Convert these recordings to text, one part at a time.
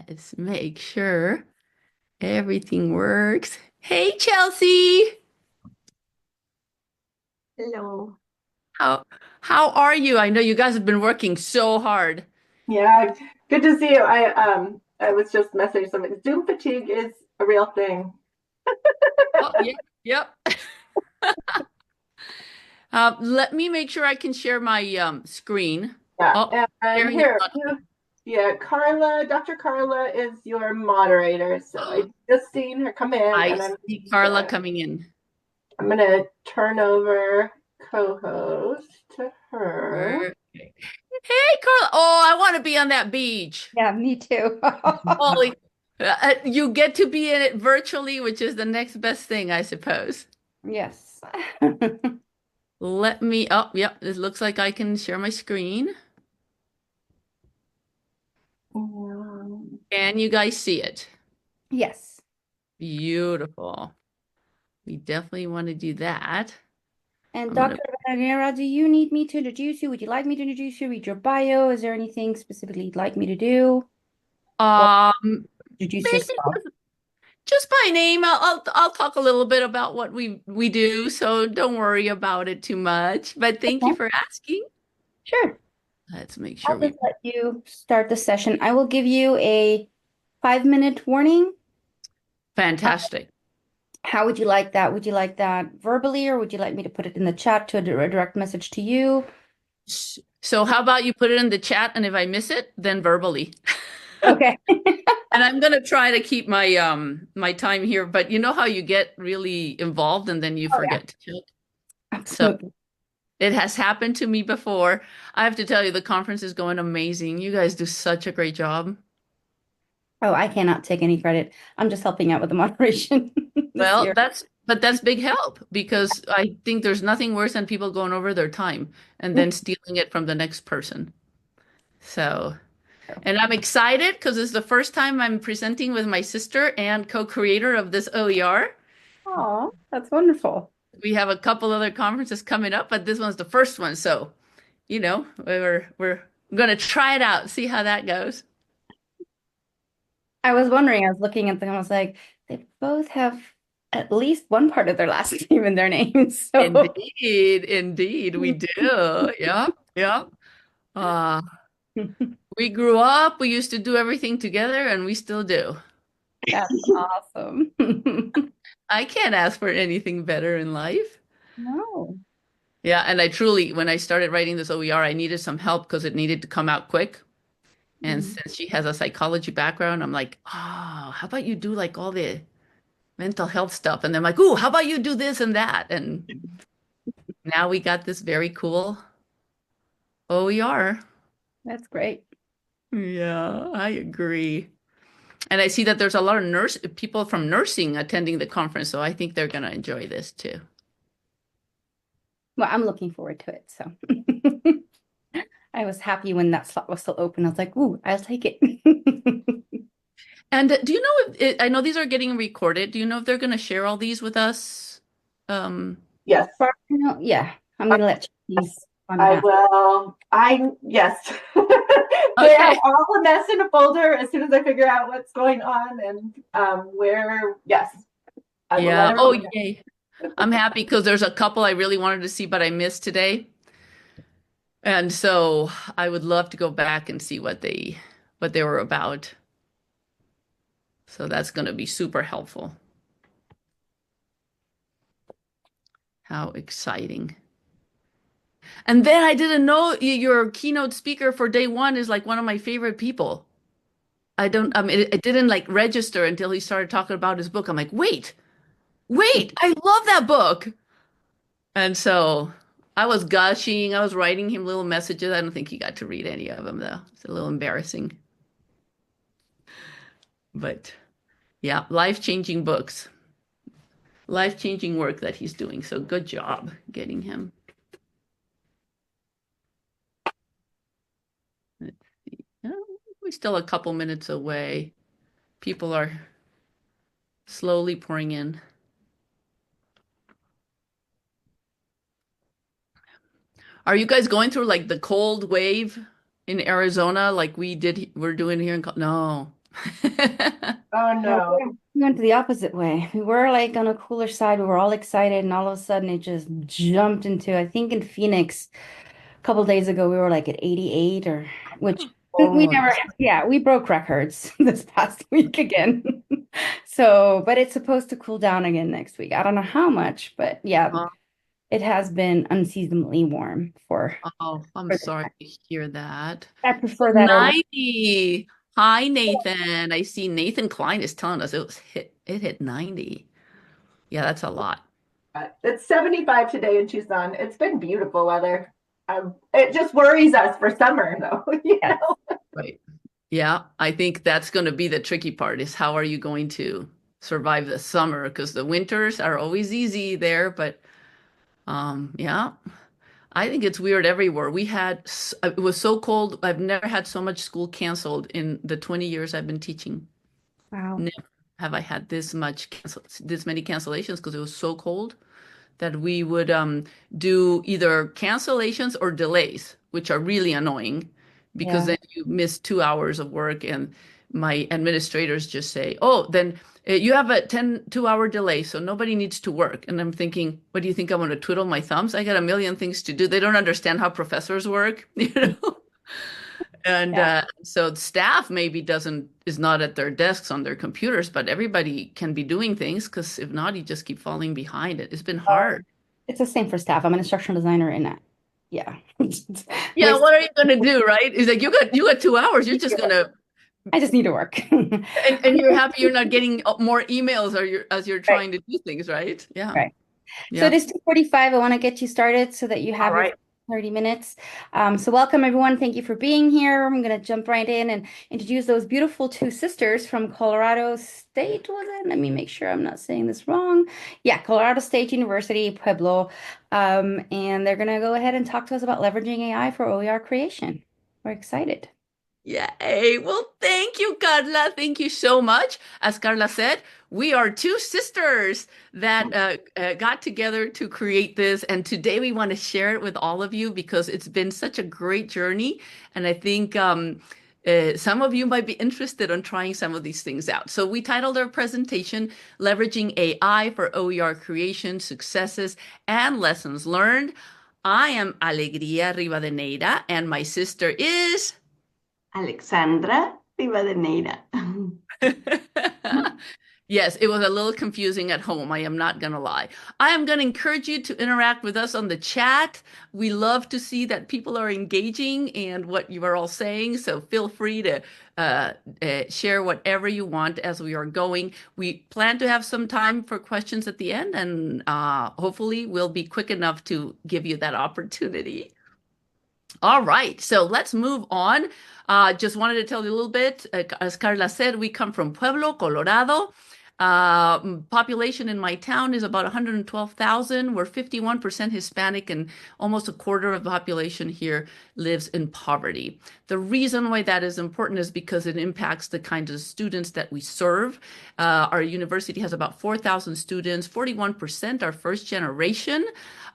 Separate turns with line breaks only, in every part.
Let's make sure everything works. Hey, Chelsea.
Hello.
How how are you? I know you guys have been working so hard.
Yeah, good to see you. I was just messaging somebody. Zoom fatigue is a real thing.
Oh, yep, yep. Let me make sure I can share my screen.
Yeah.
Oh,
And
sharing is
here,
not.
yeah, Carla, Dr. Carla is your moderator. So I just seen her come in
I
and
see Carla coming in.
I'm gonna turn over co-host to her.
Okay. Hey, Carla. Oh, I want to be on that beach.
Yeah, me too.
Holy, you get to be in it virtually, which is the next best thing, I suppose.
Yes.
Let me, oh, yep, it looks like I can share my screen. Can you guys see it?
Yes.
Beautiful. We definitely want to do that.
And
I'm gonna,
Dr. Vanera, do you need me to introduce you? Would you like me to introduce you? Read your bio? Is there anything specifically you'd like me to do? Or
um,
introduce
maybe
yourself?
just by name. I'll talk a little bit about what we do, so don't worry about it too much. But thank you
Okay,
for asking.
sure.
Let's make
I'll
sure
just
we.
let you start the session. I will give you a 5-minute warning.
Fantastic.
How would you like that? Would you like that verbally, or would you like me to put it in the chat to a direct message to you?
So how about you put it in the chat, and if I miss it, then verbally.
Okay.
And I'm gonna try to keep my time here, but you know how you get really involved and then you
Oh, yeah,
forget to check. So
absolutely.
it has happened to me before. I have to tell you, the conference is going amazing. You guys do such a great job.
Oh, I cannot take any credit. I'm just helping out with the moderation this
Well,
year.
that's big help because I think there's nothing worse than people going over their time and then stealing it from the next person. So, and I'm excited because it's the first time I'm presenting with my sister and co-creator of this OER.
Oh, that's wonderful.
We have a couple other conferences coming up, but this one's the first one. So, we're gonna try it out, see how that goes.
I was wondering, I was looking at them, I was like, they both have at least one part of their last name in their names. So
Indeed, indeed, we do. Yeah, yeah. Uh, we grew up, we used to do everything together, and we still do.
that's awesome.
I can't ask for anything better in life.
No.
Yeah, and I truly, when I started writing this OER, I needed some help because it needed to come out quick. And
Mm.
since she has a psychology background, I'm like, oh, how about you do like all the mental health stuff? And they're like, ooh, how about you do this and that? And now we got this very cool OER.
That's great.
Yeah, I agree. And I see that there's a lot of people from nursing attending the conference, so I think they're going to enjoy this too.
Well, I'm looking forward to it. So I was happy when that slot was still open. I was like, ooh, I'll take it.
And do you know if I know these are getting recorded. Do you know if they're going to share all these with us? Um,
Yes.
Yeah, I'm gonna let you please. fun to
I
have.
will. Yes. They are
Okay.
all a mess in a folder as soon as I figure out what's going on and yes, I will let
Yeah. Oh,
everyone know.
yay. I'm happy because there's a couple I really wanted to see, but I missed today. And so I would love to go back and see what they were about. So that's going to be super helpful. How exciting. And then I didn't know your keynote speaker for day one is like one of my favorite people. I mean, it didn't like register until he started talking about his book. I'm like, wait, I love that book. And so I was gushing, I was writing him little messages. I don't think he got to read any of them though. It's a little embarrassing. But yeah, life-changing books, life-changing work that he's doing. So good job getting him. Let's see. Oh, we're still a couple minutes away. People are slowly pouring in. Are you guys going through like the cold wave in Arizona like we're doing here in no.
Oh
No,
no.
we went the opposite way. We were like on a cooler side. We were all excited, and all of a sudden it just jumped into, I think in Phoenix a couple days ago, we were like at 88 or which we
Oh,
never, yeah, we broke records this past week again. So, but it's supposed to cool down again next week. I don't know how much, but yeah,
oh,
it has been unseasonably warm
oh, I'm
for this
sorry
time.
to hear that.
I
So
prefer that over.
90. Hi, Nathan. I see Nathan Klein is telling us it hit 90. Yeah, that's a lot.
It's 75 today in Tucson. It's been beautiful weather. It just worries us for summer though.
Yes.
Right. Yeah, I think that's going to be the tricky part is how are you going to survive the summer? Because the winters are always easy there, but yeah, I think it's weird everywhere. It was so cold. I've never had so much school canceled in the 20 years I've been teaching.
Wow.
Never have I had this many cancellations because it was so cold that we would do either cancellations or delays, which are really annoying because
Yeah.
then you miss 2 hours of work and my administrators just say, oh, then you have a 2-hour delay, so nobody needs to work. And I'm thinking, what do you think? I'm going to twiddle my thumbs? I got a million things to do. They don't understand how professors work, you know? And
Yeah.
so staff maybe is not at their desks on their computers, but everybody can be doing things because if not, you just keep falling behind. It's been hard.
It's the same for staff. I'm an instructional designer in that. Yeah.
Yeah,
Waste.
what are you gonna do, right? It's like you got 2 hours. You're just gonna
I just need to work.
and you're happy you're not getting more emails or as you're
Right.
trying to do things, right? Yeah.
Right. So it
Yeah.
is 2:45. I want to get you started so that you
All
have your
right.
30 minutes. So welcome everyone. Thank you for being here. I'm going to jump right in and introduce those beautiful two sisters from Colorado State, was it? Let me make sure I'm not saying this wrong. Yeah, Colorado State University, Pueblo. And they're going to go ahead and talk to us about leveraging AI for OER creation. We're excited.
Yay. Well, thank you, Carla. Thank you so much. As Carla said, we are two sisters that got together to create this. And today we want to share it with all of you because it's been such a great journey. And I think some of you might be interested in trying some of these things out. So we titled our presentation, Leveraging AI for OER Creation, Successes, and Lessons Learned. I am Alegría Rivadeneira, and my sister is...
Alexandra Rivadeneira.
Yes, it was a little confusing at home. I am not going to lie. I am going to encourage you to interact with us on the chat. We love to see that people are engaging and what you are all saying. So feel free to share whatever you want as we are going. We plan to have some time for questions at the end, and hopefully we'll be quick enough to give you that opportunity. All right, so let's move on. Just wanted to tell you a little bit. As Carla said, we come from Pueblo, Colorado. Population in my town is about 112,000. We're 51% Hispanic, and almost a quarter of the population here lives in poverty. The reason why that is important is because it impacts the kinds of students that we serve. Our university has about 4,000 students, 41% are first generation.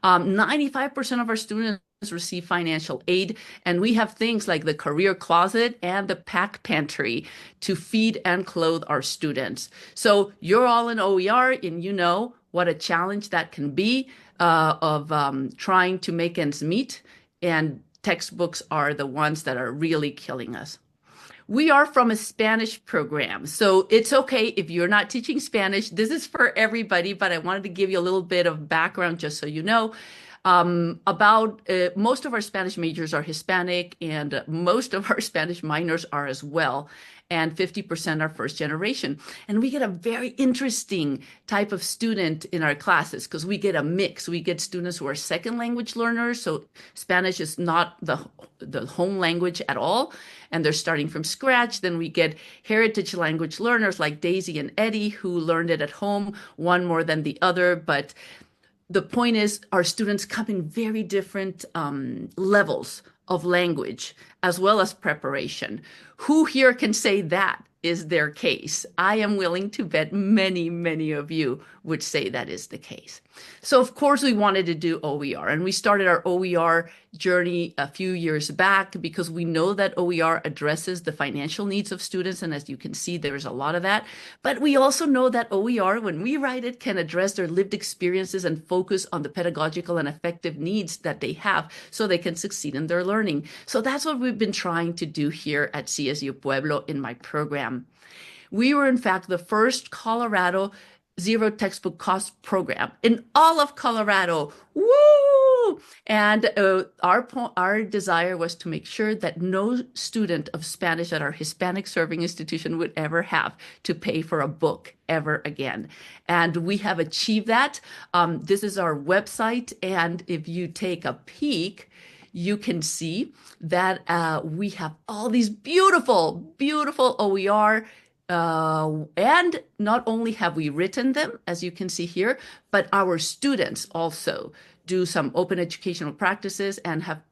95% of our students receive financial aid, and we have things like the career closet and the pack pantry to feed and clothe our students. So you're all in OER, and you know what a challenge that can be of trying to make ends meet, and textbooks are the ones that are really killing us. We are from a Spanish program, so it's okay if you're not teaching Spanish. This is for everybody, but I wanted to give you a little bit of background just so you know. About most of our Spanish majors are Hispanic, and most of our Spanish minors are as well. And 50% are first generation. And we get a very interesting type of student in our classes because we get a mix. We get students who are second language learners, so Spanish is not the home language at all, and they're starting from scratch. Then we get heritage language learners like Daisy and Eddie who learned it at home, one more than the other, but the point is our students come in very different levels of language as well as preparation. Who here can say that is their case? I am willing to bet many, many of you would say that is the case. So of course we wanted to do OER, and we started our OER journey a few years back because we know that OER addresses the financial needs of students, and as you can see, there's a lot of that. But we also know that OER, when we write it, can address their lived experiences and focus on the pedagogical and effective needs that they have so they can succeed in their learning. So that's what we've been trying to do here at CSU Pueblo in my program. We were, in fact, the first Colorado zero textbook cost program in all of Colorado. Woo! And our desire was to make sure that no student of Spanish at our Hispanic serving institution would ever have to pay for a book ever again. And we have achieved that. This is our website. And if you take a peek, you can see that we have all these beautiful, beautiful OER. And not only have we written them, as you can see here, but our students also do some open educational practices and have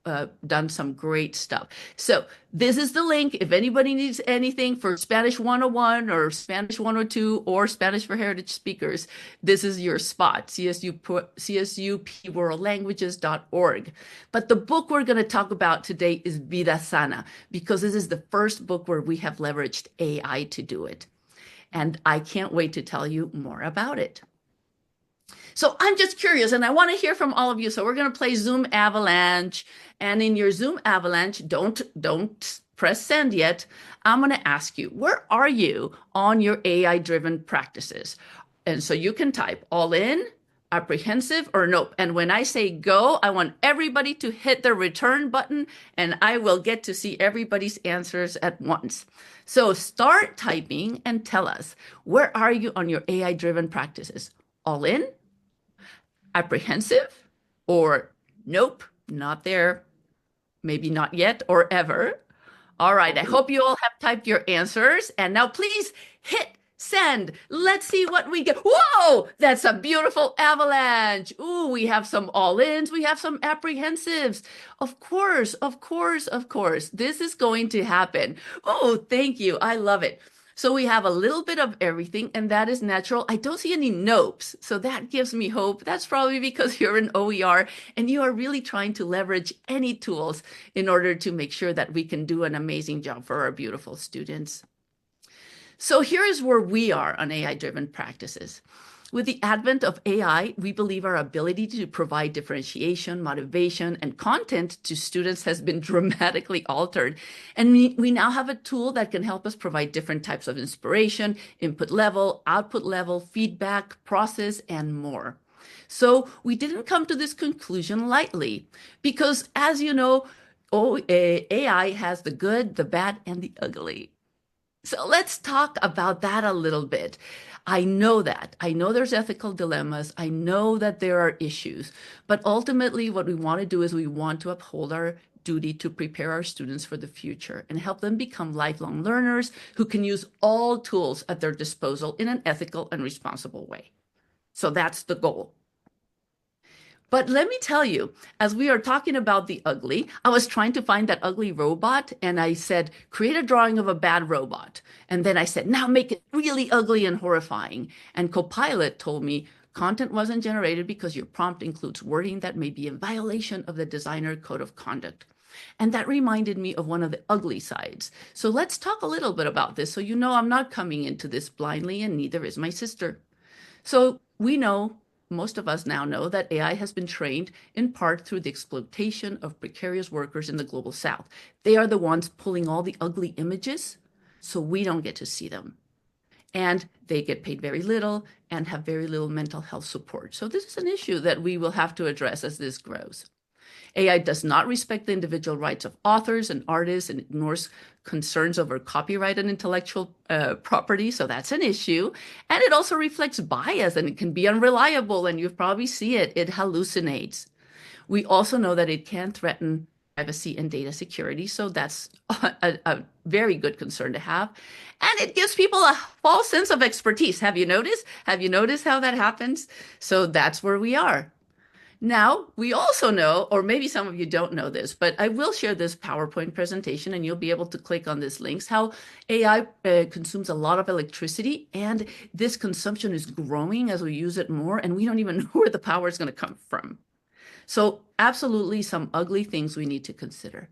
done some great stuff. So this is the link. If anybody needs anything for Spanish 101 or Spanish 102 or Spanish for Heritage Speakers, this is your spot, csupworldlanguages.org. But the book we're going to talk about today is Vida Sana, because this is the first book where we have leveraged AI to do it. And I can't wait to tell you more about it. So I'm just curious, and I want to hear from all of you. So we're going to play Zoom Avalanche. And in your Zoom Avalanche, don't press send yet. I'm going to ask you, where are you on your AI-driven practices? And so you can type all in, apprehensive, or nope. And when I say go, I want everybody to hit the return button, and I will get to see everybody's answers at once. So start typing and tell us, where are you on your AI-driven practices? All in, apprehensive, or nope, not there, maybe not yet or ever. All right, I hope you all have typed your answers. And now please hit send. Let's see what we get. Whoa, that's a beautiful avalanche. Ooh, we have some all-ins. We have some apprehensives. Of course, of course, of course. This is going to happen. Oh, thank you. I love it. So we have a little bit of everything, and that is natural. I don't see any nopes, so that gives me hope. That's probably because you're an OER and you are really trying to leverage any tools in order to make sure that we can do an amazing job for our beautiful students. So here is where we are on AI-driven practices. With the advent of AI, we believe our ability to provide differentiation, motivation, and content to students has been dramatically altered. And we now have a tool that can help us provide different types of inspiration, input level, output level, feedback, process, and more. So we didn't come to this conclusion lightly because, as you know, AI has the good, the bad, and the ugly. So let's talk about that a little bit. I know that. I know there's ethical dilemmas. I know that there are issues. But ultimately, what we want to do is we want to uphold our duty to prepare our students for the future and help them become lifelong learners who can use all tools at their disposal in an ethical and responsible way. So that's the goal. But let me tell you, as we are talking about the ugly, I was trying to find that ugly robot, and I said, create a drawing of a bad robot. And then I said, now make it really ugly and horrifying. And Copilot told me, Content wasn't generated because your prompt includes wording that may be in violation of the designer code of conduct. And that reminded me of one of the ugly sides. So let's talk a little bit about this so you know I'm not coming into this blindly, and neither is my sister. So we know, most of us now know, that AI has been trained in part through the exploitation of precarious workers in the global south. They are the ones pulling all the ugly images, so we don't get to see them. And they get paid very little and have very little mental health support. So this is an issue that we will have to address as this grows. AI does not respect the individual rights of authors and artists and ignores concerns over copyright and intellectual property. So that's an issue. And it also reflects bias, and it can be unreliable. And you probably see it. It hallucinates. We also know that it can threaten privacy and data security. So that's a very good concern to have. And it gives people a false sense of expertise. Have you noticed? Have you noticed how that happens? So that's where we are. Now, we also know, or maybe some of you don't know this, but I will share this PowerPoint presentation and you'll be able to click on these links, how AI consumes a lot of electricity, and this consumption is growing as we use it more, and we don't even know where the power is going to come from. So absolutely some ugly things we need to consider.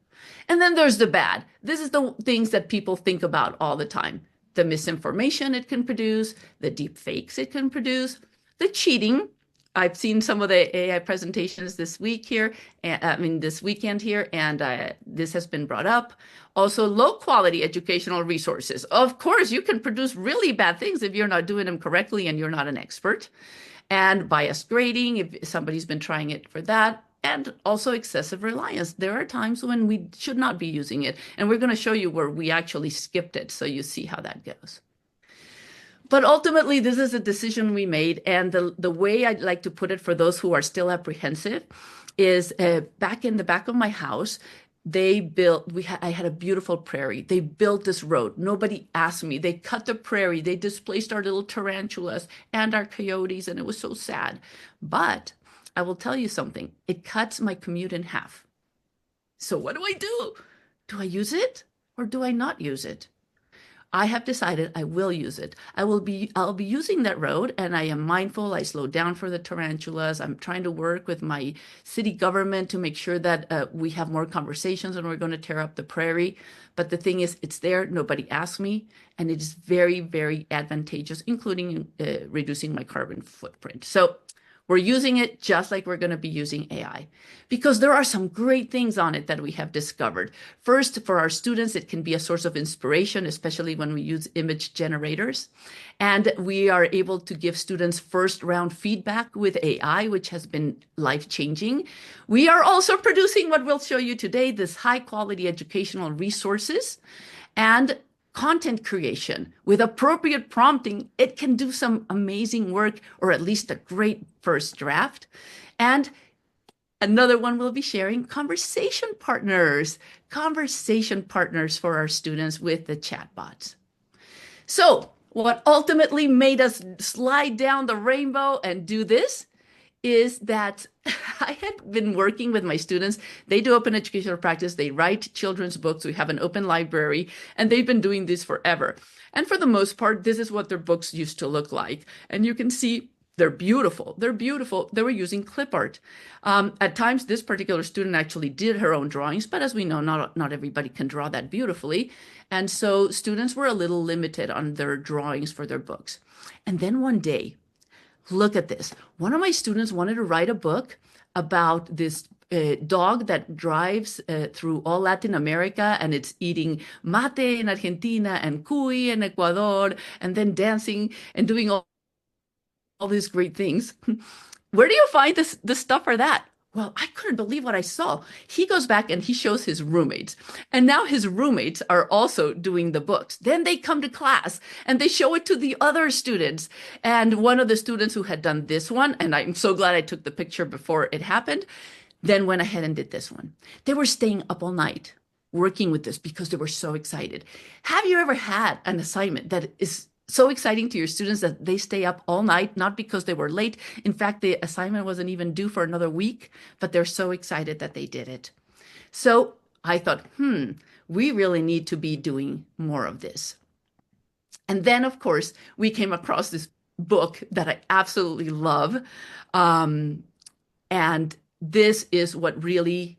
And then there's the bad. This is the things that people think about all the time. The misinformation it can produce, the deep fakes it can produce, the cheating. I've seen some of the AI presentations this week here, this weekend here, and this has been brought up. Also, low quality educational resources. Of course, you can produce really bad things if you're not doing them correctly and you're not an expert. And biased grading, if somebody's been trying it for that. And also excessive reliance. There are times when we should not be using it. And we're going to show you where we actually skipped it, so you see how that goes. But ultimately, this is a decision we made. And the way I'd like to put it for those who are still apprehensive is back in the back of my house, I had a beautiful prairie. They built this road. Nobody asked me. They cut the prairie. They displaced our little tarantulas and our coyotes, and it was so sad. But I will tell you something. It cuts my commute in half. So what do I do? Do I use it or do I not use it? I have decided I will use it. I'll be using that road, and I am mindful. I slow down for the tarantulas. I'm trying to work with my city government to make sure that we have more conversations and we're going to tear up the prairie. But the thing is, it's there. Nobody asked me, and it is very, very advantageous, including reducing my carbon footprint. So we're using it just like we're going to be using AI, because there are some great things on it that we have discovered. First, for our students, it can be a source of inspiration, especially when we use image generators. And we are able to give students first round feedback with AI, which has been life-changing. We are also producing what we'll show you today, this high quality educational resources and content creation with appropriate prompting. It can do some amazing work, or at least a great first draft. And another one we'll be sharing, conversation partners for our students with the chatbots. So what ultimately made us slide down the rainbow and do this is that I had been working with my students. They do open educational practice. They write children's books. We have an open library, and they've been doing this forever. And for the most part, this is what their books used to look like. And you can see they're beautiful. They're beautiful. They were using clip art. At times, this particular student actually did her own drawings, but as we know, not everybody can draw that beautifully. And so students were a little limited on their drawings for their books. And then one day, look at this. One of my students wanted to write a book about this dog that drives through all Latin America, and it's eating mate in Argentina and cuy in Ecuador, and then dancing and doing all these great things. Where do you find this stuff for that? Well, I couldn't believe what I saw. He goes back and he shows his roommates. And now his roommates are also doing the books. Then they come to class and they show it to the other students. And one of the students who had done this one, and I'm so glad I took the picture before it happened, then went ahead and did this one. They were staying up all night working with this because they were so excited. Have you ever had an assignment that is so exciting to your students that they stay up all night, not because they were late? In fact, the assignment wasn't even due for another week, but they're so excited that they did it. So I thought, we really need to be doing more of this. And then, of course, we came across this book that I absolutely love. And this is what really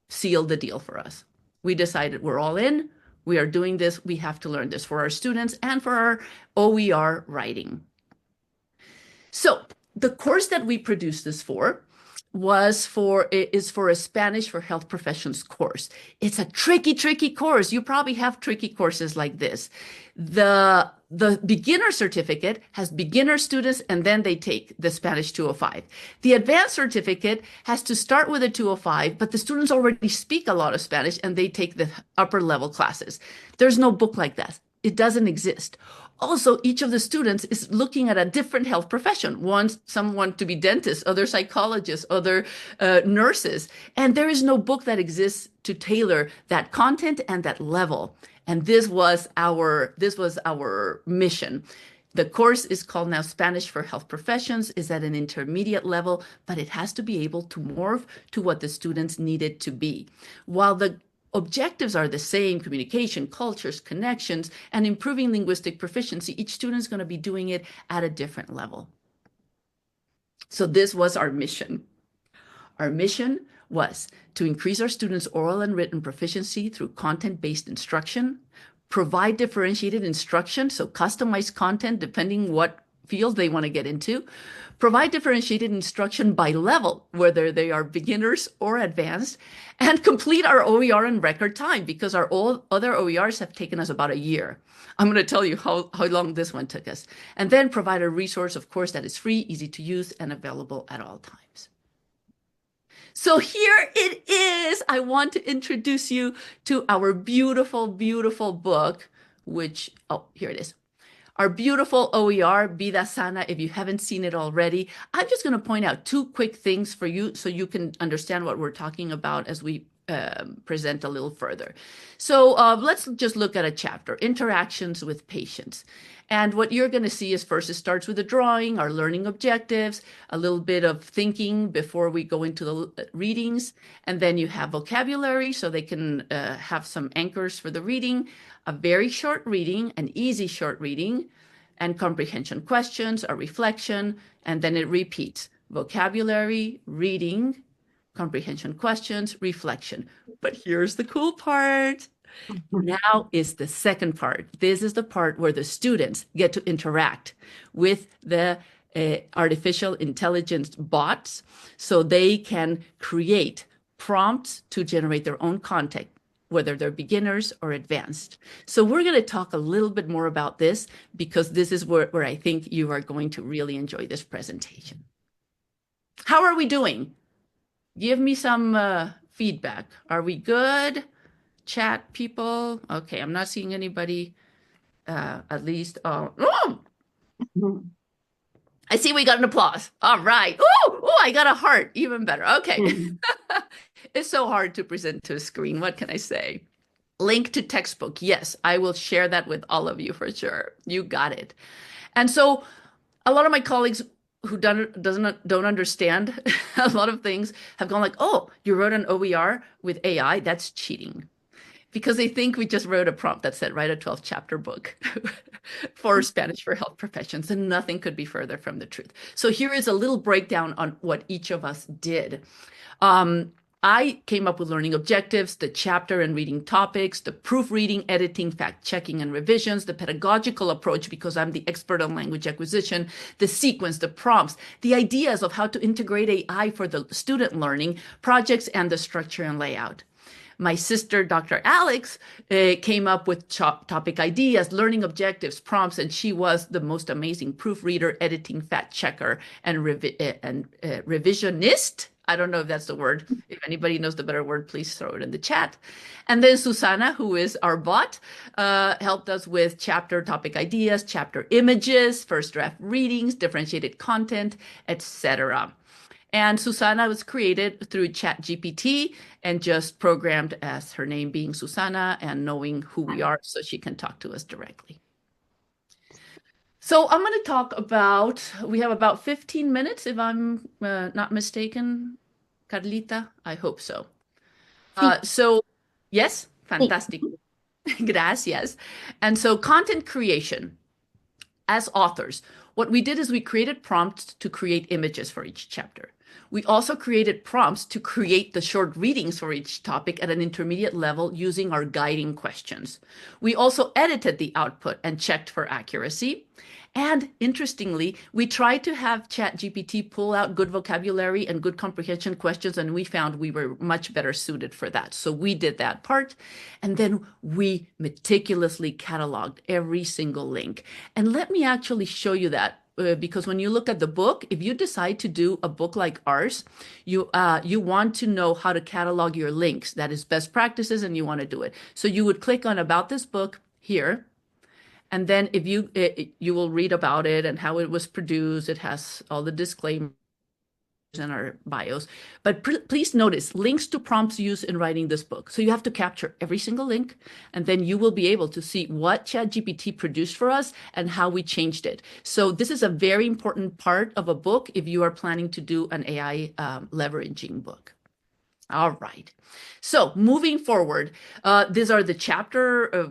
sealed the deal for us. We decided we're all in. We are doing this. We have to learn this for our students and for our OER writing. So the course that we produced this for is for a Spanish for health professions course. It's a tricky course. You probably have tricky courses like this. The beginner certificate has beginner students and then they take the Spanish 205. The advanced certificate has to start with a 205, but the students already speak a lot of Spanish and they take the upper level classes. There's no book like that. It doesn't exist. Also, each of the students is looking at a different health profession. Some want to be dentists, other psychologists, other nurses. And there is no book that exists to tailor that content and that level. And this was our mission. The course is called now Spanish for Health Professions, is at an intermediate level, but it has to be able to morph to what the students need it to be. While the objectives are the same: communication, cultures, connections, and improving linguistic proficiency, each student is going to be doing it at a different level. So this was our mission. Our mission was to increase our students' oral and written proficiency through content-based instruction, provide differentiated instruction, so customized content depending what field they want to get into, provide differentiated instruction by level, whether they are beginners or advanced, and complete our OER in record time, because our other OERs have taken us about a year. I'm going to tell you how long this one took us. And then provide a resource, of course, that is free, easy to use, and available at all times. So here it is. I want to introduce you to our beautiful, beautiful book, which, oh, here it is. Our beautiful OER, Vida Sana. If you haven't seen it already, I'm just going to point out two quick things for you so you can understand what we're talking about as we present a little further. So let's just look at a chapter, Interactions with Patients. And what you're going to see is first it starts with a drawing, our learning objectives, a little bit of thinking before we go into the readings. And then you have vocabulary so they can have some anchors for the reading, a very short reading, an easy short reading, and comprehension questions, a reflection, and then it repeats: vocabulary, reading, comprehension questions, reflection. But here's the cool part. Now is the second part. This is the part where the students get to interact with the artificial intelligence bots so they can create prompts to generate their own content, whether they're beginners or advanced. So we're going to talk a little bit more about this because this is where I think you are going to really enjoy this presentation. How are we doing? Give me some feedback. Are we good? Chat people. Okay, I'm not seeing anybody, at least. Oh, I see we got an applause. All right. Oh, I got a heart. Even better. Okay. It's so hard to present to a screen. What can I say? Link to textbook. Yes, I will share that with all of you for sure. You got it. And so a lot of my colleagues who don't understand a lot of things have gone like, oh, you wrote an OER with AI? That's cheating. Because they think we just wrote a prompt that said, write a 12th chapter book for Spanish for health professions, and nothing could be further from the truth. So here is a little breakdown on what each of us did. I came up with learning objectives, the chapter and reading topics, the proofreading, editing, fact-checking, and revisions, the pedagogical approach, because I'm the expert on language acquisition, the sequence, the prompts, the ideas of how to integrate AI for the student learning, projects, and the structure and layout. My sister, Dr. Alex, came up with topic ideas, learning objectives, prompts, and she was the most amazing proofreader, editing, fact checker, and revisionist. I don't know if that's the word. If anybody knows the better word, please throw it in the chat. And then Susana, who is our bot, helped us with chapter topic ideas, chapter images, first draft readings, differentiated content, etc. And Susana was created through ChatGPT and just programmed as her name being Susana and knowing who we are so she can talk to us directly. So I'm going to talk about, we have about 15 minutes if I'm not mistaken, Carlita. I hope so. So yes, fantastic. Gracias. And so content creation as authors. what we did is we created prompts to create images for each chapter. We also created prompts to create the short readings for each topic at an intermediate level using our guiding questions. We also edited the output and checked for accuracy. And interestingly, we tried to have ChatGPT pull out good vocabulary and good comprehension questions, and we found we were much better suited for that. So we did that part. And then we meticulously cataloged every single link. And let me actually show you that. Because when you look at the book, if you decide to do a book like ours, you want to know how to catalog your links. That is best practices, and you want to do it. So you would click on About This Book here. And then if you will read about it and how it was produced. It has all the disclaimers and our bios. But please notice links to prompts used in writing this book. So you have to capture every single link, and then you will be able to see what ChatGPT produced for us and how we changed it. So this is a very important part of a book if you are planning to do an AI leveraging book. All right. So moving forward, these are the chapter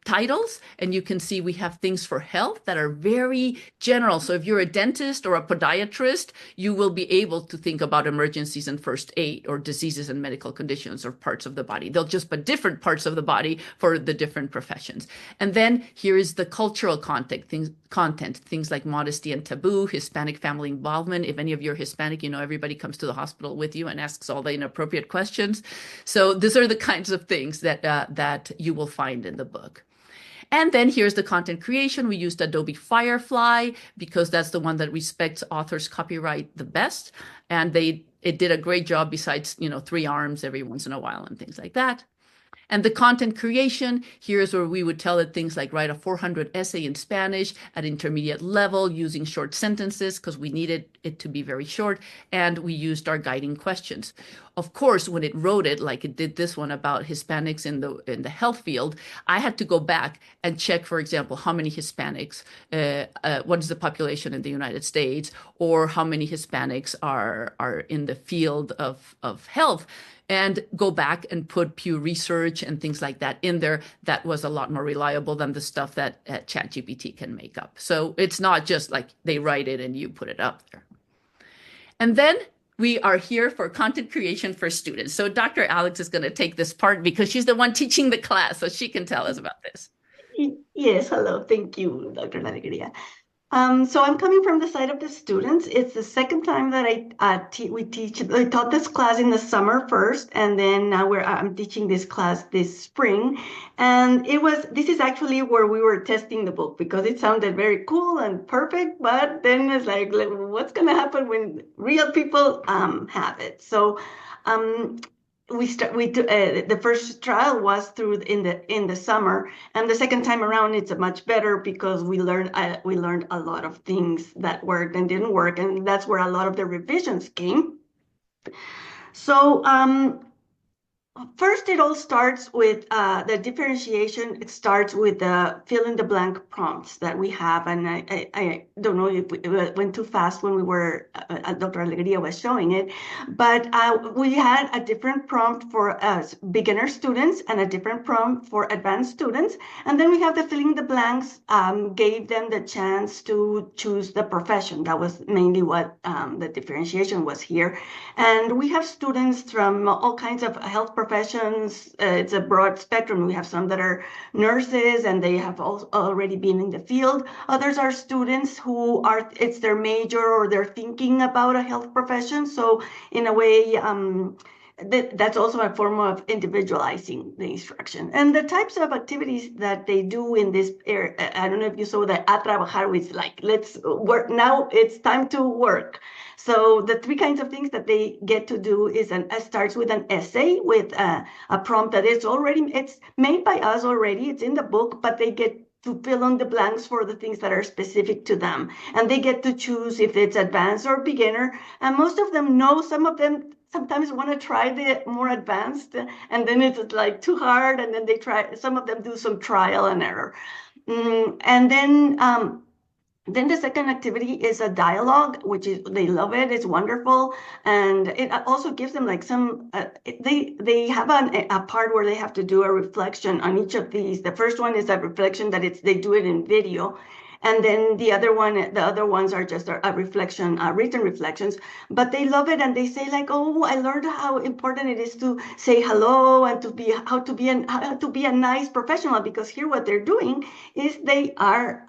titles, and you can see we have things for health that are very general. So if you're a dentist or a podiatrist, you will be able to think about emergencies and first aid or diseases and medical conditions or parts of the body. They'll just put different parts of the body for the different professions. And then here is the cultural content, things like modesty and taboo, Hispanic family involvement. If any of you are Hispanic, you know everybody comes to the hospital with you and asks all the inappropriate questions. So these are the kinds of things that you will find in the book. And then here's the content creation. We used Adobe Firefly because that's the one that respects authors' copyright the best. And it did a great job besides, 3 arms every once in a while and things like that. And the content creation, here's where we would tell it things like write a 400 essay in Spanish at intermediate level using short sentences because we needed it to be very short. And we used our guiding questions. Of course, when it wrote it, like it did this one about Hispanics in the health field, I had to go back and check, for example, how many Hispanics, what is the population in the United States, or how many Hispanics are in the field of health, and go back and put Pew Research and things like that in there. That was a lot more reliable than the stuff that ChatGPT can make up. So it's not just like they write it and you put it up there. And then we are here for content creation for students. So Dr. Alex is going to take this part because she's the one teaching the class, so she can tell us about this.
Yes, hello. Thank you, Dr. Alegría. So I'm coming from the side of the students. It's the second time that I taught this class in the summer first, and then now I'm teaching this class this spring. And this is actually where we were testing the book because it sounded very cool and perfect, but then it's like what's going to happen when real people have it? So the first trial was in the summer, and the second time around it's much better because we learned a lot of things that worked and didn't work, and that's where a lot of the revisions came. So first, it all starts with the differentiation. It starts with the fill in the blank prompts that we have. And I don't know if it went too fast when Dr. Alegría was showing it, but we had a different prompt for beginner students and a different prompt for advanced students. And then we have the filling the blanks, gave them the chance to choose the profession. That was mainly what the differentiation was here. And we have students from all kinds of health professions. It's a broad spectrum. We have some that are nurses and they have already been in the field. Others are students who it's their major or they're thinking about a health profession. So in a way, that's also a form of individualizing the instruction. And the types of activities that they do in this area, I don't know if you saw that a trabajar, which like, let's work now, it's time to work. So the 3 kinds of things that they get to do is starts with an essay with a prompt that it's made by us already, it's in the book, but they get to fill in the blanks for the things that are specific to them. And they get to choose if it's advanced or beginner. And most of them know, some of them sometimes want to try the more advanced, and then it's like too hard, and then some of them do some trial and error. And then the second activity is a dialogue, which is, they love it, it's wonderful. And it also gives them like they have a part where they have to do a reflection on each of these. The first one is a reflection that they do it in video. And then the other ones are just a reflection, written reflections. But they love it, and they say like, "Oh, I learned how important it is to say hello and to be how to be a nice professional." Because here, what they're doing is they are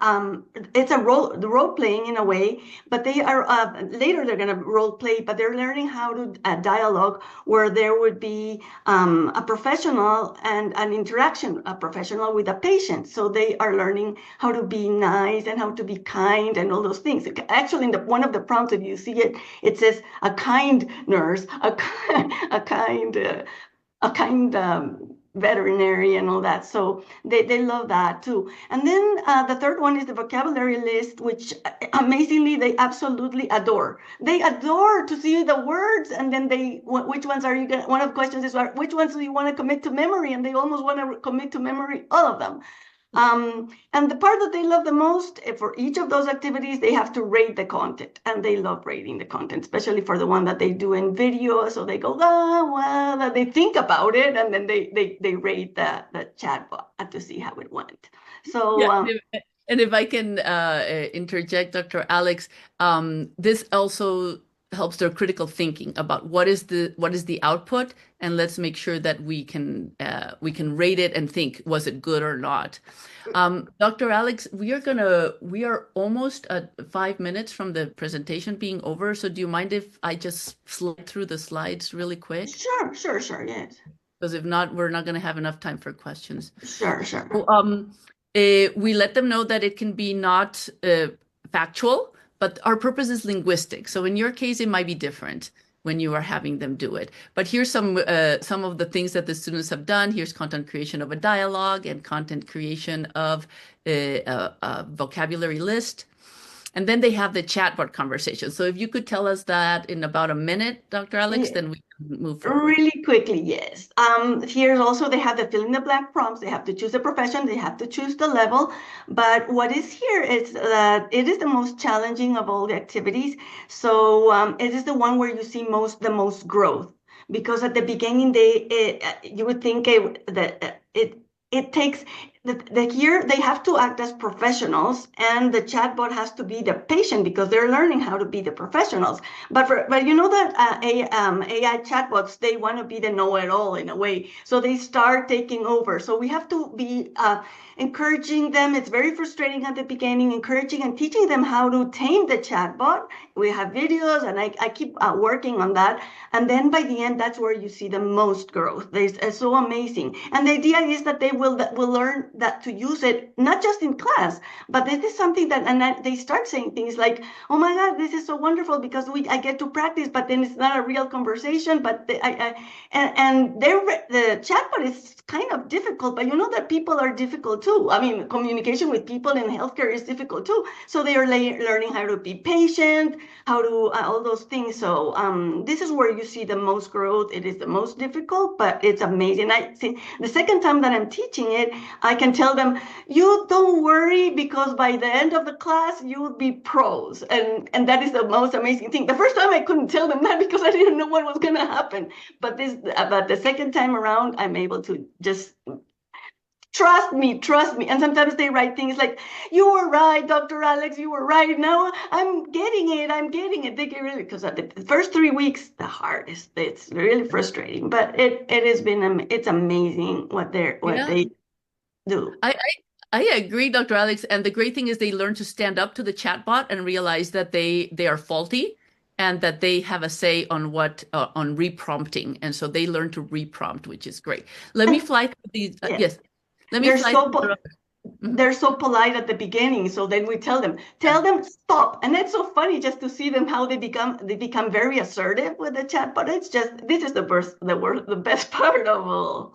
it's a role playing in a way, but they are later they're going to role play, but they're learning how to dialogue where there would be a professional and an interaction, a professional with a patient. So they are learning how to be nice and how to be kind and all those things. Actually, in one of the prompts, if you see it, it says a kind nurse, a kind veterinary and all that. So they love that too. And then the third one is the vocabulary list, which amazingly they absolutely adore. They adore to see the words, and then which ones are you going to, one of the questions is, which ones do you want to commit to memory? And they almost want to commit to memory all of them. And the part that they love the most, for each of those activities, they have to rate the content, and they love rating the content, especially for the one that they do in video. So they go, well, they think about it, and then they rate the chatbot to see how it went. So
Yeah, and if I can interject, Dr. Alex, this also helps their critical thinking about what is the output, and let's make sure that we can rate it and think, was it good or not? Dr. Alex, we are almost at 5 minutes from the presentation being over. So do you mind if I just slide through the slides really quick?
sure, yes.
Because if not, we're not going to have enough time for questions.
Sure.
So, we let them know that it can be not factual, but our purpose is linguistic. So in your case, it might be different when you are having them do it. But here's some of the things that the students have done. Here's content creation of a dialogue and content creation of a vocabulary list. And then they have the chatbot conversation. So if you could tell us that in about a minute, Dr. Alex,
Yeah.
then we can move forward.
Really quickly, yes. Here's also, they have the fill in the blank prompts. They have to choose a profession. They have to choose the level. But what is here is that it is the most challenging of all the activities. So it is the one where you see the most growth. Because at the beginning, you would think it takes here they have to act as professionals, and the chatbot has to be the patient because they're learning how to be the professionals. But you know that AI chatbots, they want to be the know-it-all in a way, so they start taking over. So we have to be encouraging them. It's very frustrating at the beginning, encouraging and teaching them how to tame the chatbot. We have videos, and I keep working on that. And then by the end, that's where you see the most growth. It's so amazing. And the idea is that they will learn that to use it, not just in class, but this is something that, and they start saying things like, oh my God, this is so wonderful because I get to practice, but then it's not a real conversation. But the chatbot is kind of difficult, but you know that people are difficult too. I mean, communication with people in healthcare is difficult too. So they are learning how to be patient, how to all those things. So this is where you see the most growth. It is the most difficult, but it's amazing. I see the second time that I'm teaching it, I can tell them, you don't worry, because by the end of the class, you will be pros. And that is the most amazing thing. The first time I couldn't tell them that because I didn't know what was going to happen. But the second time around, I'm able to just trust me. And sometimes they write things like, you were right, Dr. Alex, you were right. Now I'm getting it. They get really, because the first 3 weeks, the hardest. It's really frustrating, but it has been, it's amazing what they do.
I agree, Dr. Alex. And the great thing is they learn to stand up to the chatbot and realize that they are faulty and that they have a say on on reprompting. And so they learn to reprompt, which is great. Let me fly through these. Yes. Let me fly through.
They're so polite at the beginning, so then we tell them stop, and it's so funny just to see them how they become very assertive with the chat. But it's just, this is the best part of all.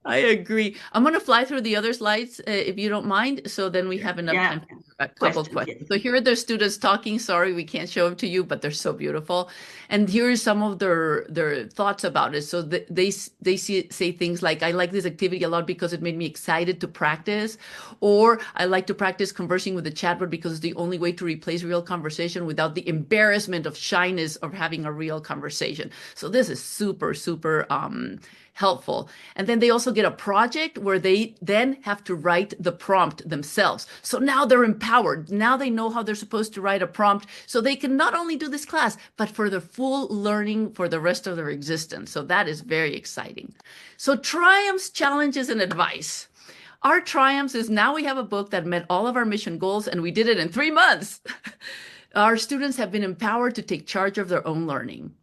I agree. I'm going to fly through the other slides if you don't mind. So then we have enough time for a couple of questions.
Yes.
So here are the students talking. Sorry, we can't show them to you, but they're so beautiful. And here are some of their thoughts about it. So they say things like, I like this activity a lot because it made me excited to practice. Or I like to practice conversing with the chatbot because it's the only way to replace real conversation without the embarrassment of shyness of having a real conversation. So this is super, super helpful. And then they also get a project where they then have to write the prompt themselves. So now they're empowered. Now they know how they're supposed to write a prompt. So they can not only do this class, but for the full learning for the rest of their existence. So that is very exciting. So triumphs, challenges, and advice. Our triumphs is now we have a book that met all of our mission goals, and we did it in 3 months. Our students have been empowered to take charge of their own learning.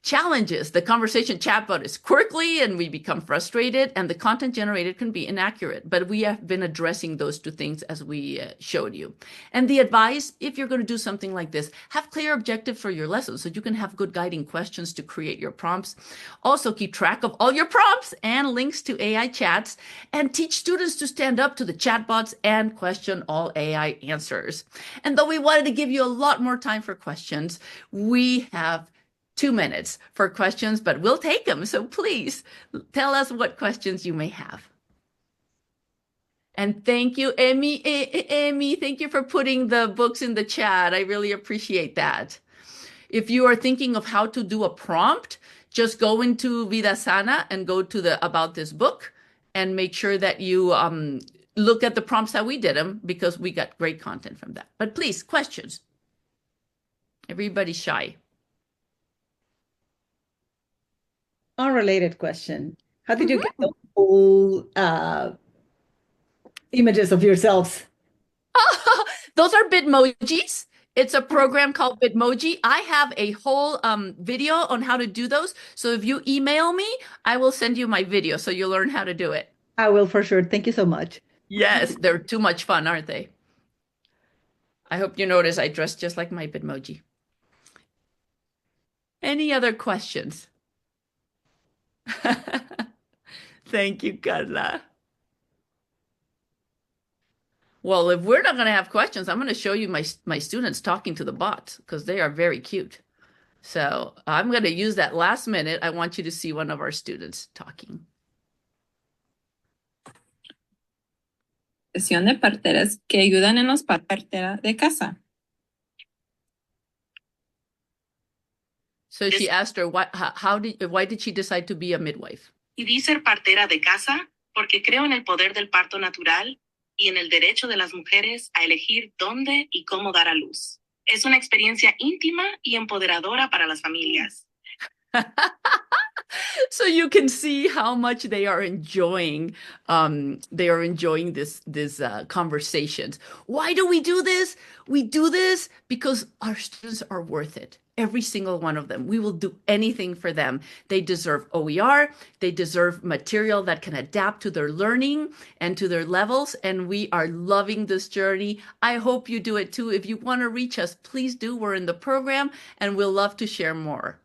Challenges, the conversation chatbot is quirky and we become frustrated, and the content generated can be inaccurate, but we have been addressing those two things as we showed you. And the advice, if you're going to do something like this, have clear objectives for your lessons so you can have good guiding questions to create your prompts. Also keep track of all your prompts and links to AI chats, and teach students to stand up to the chatbots and question all AI answers. And though we wanted to give you a lot more time for questions, we have 2 minutes for questions, but we'll take them. So please tell us what questions you may have. And thank you, Emmy, thank you for putting the books in the chat. I really appreciate that. If you are thinking of how to do a prompt, just go into Vida Sana and go to the about this book and make sure that you look at the prompts that we did them, because we got great content from that. But please, questions. Everybody's shy.
Unrelated question. How did you get the whole images of yourselves?
Those are Bitmojis. It's a program called Bitmoji. I have a whole video on how to do those. So if you email me, I will send you my video so you'll learn how to do it.
I will for sure. Thank you so much.
Yes, they're too much fun, aren't they? I hope you notice I dress just like my Bitmoji. Any other questions? Thank you, Carla. Well, if we're not going to have questions, I'm going to show you my students talking to the bots, because they are very cute. So I'm going to use that last minute. I want you to see one of our students talking.
Sesión de parteras que ayudan en los partera de casa.
So she asked her, why did she decide to be a midwife?
Decidí ser partera de casa porque creo en el poder del parto natural y en el derecho de las mujeres a elegir dónde y cómo dar a luz. Es una experiencia íntima y empoderadora para las familias.
So you can see how much they are enjoying this conversations. Why do we do this? We do this because our students are worth it. Every single one of them. We will do anything for them. They deserve OER. They deserve material that can adapt to their learning and to their levels. And we are loving this journey. I hope you do it too. If you want to reach us, please do. We're in the program and we'll love to share more.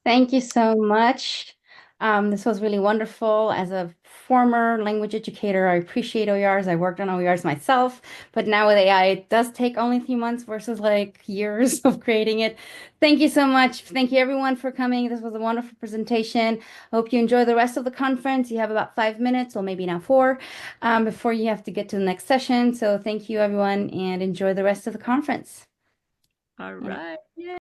Thank you so much. This was really wonderful. As a former language educator, I appreciate OERs. I worked on OERs myself, but now with AI, it does take only 3 months versus like years of creating it. Thank you so much. Thank you everyone for coming. This was a wonderful presentation. I hope you enjoy the rest of the conference. You have about 5 minutes, or maybe now 4, before you have to get to the next session. So thank you everyone, and enjoy the rest of the conference.
All right.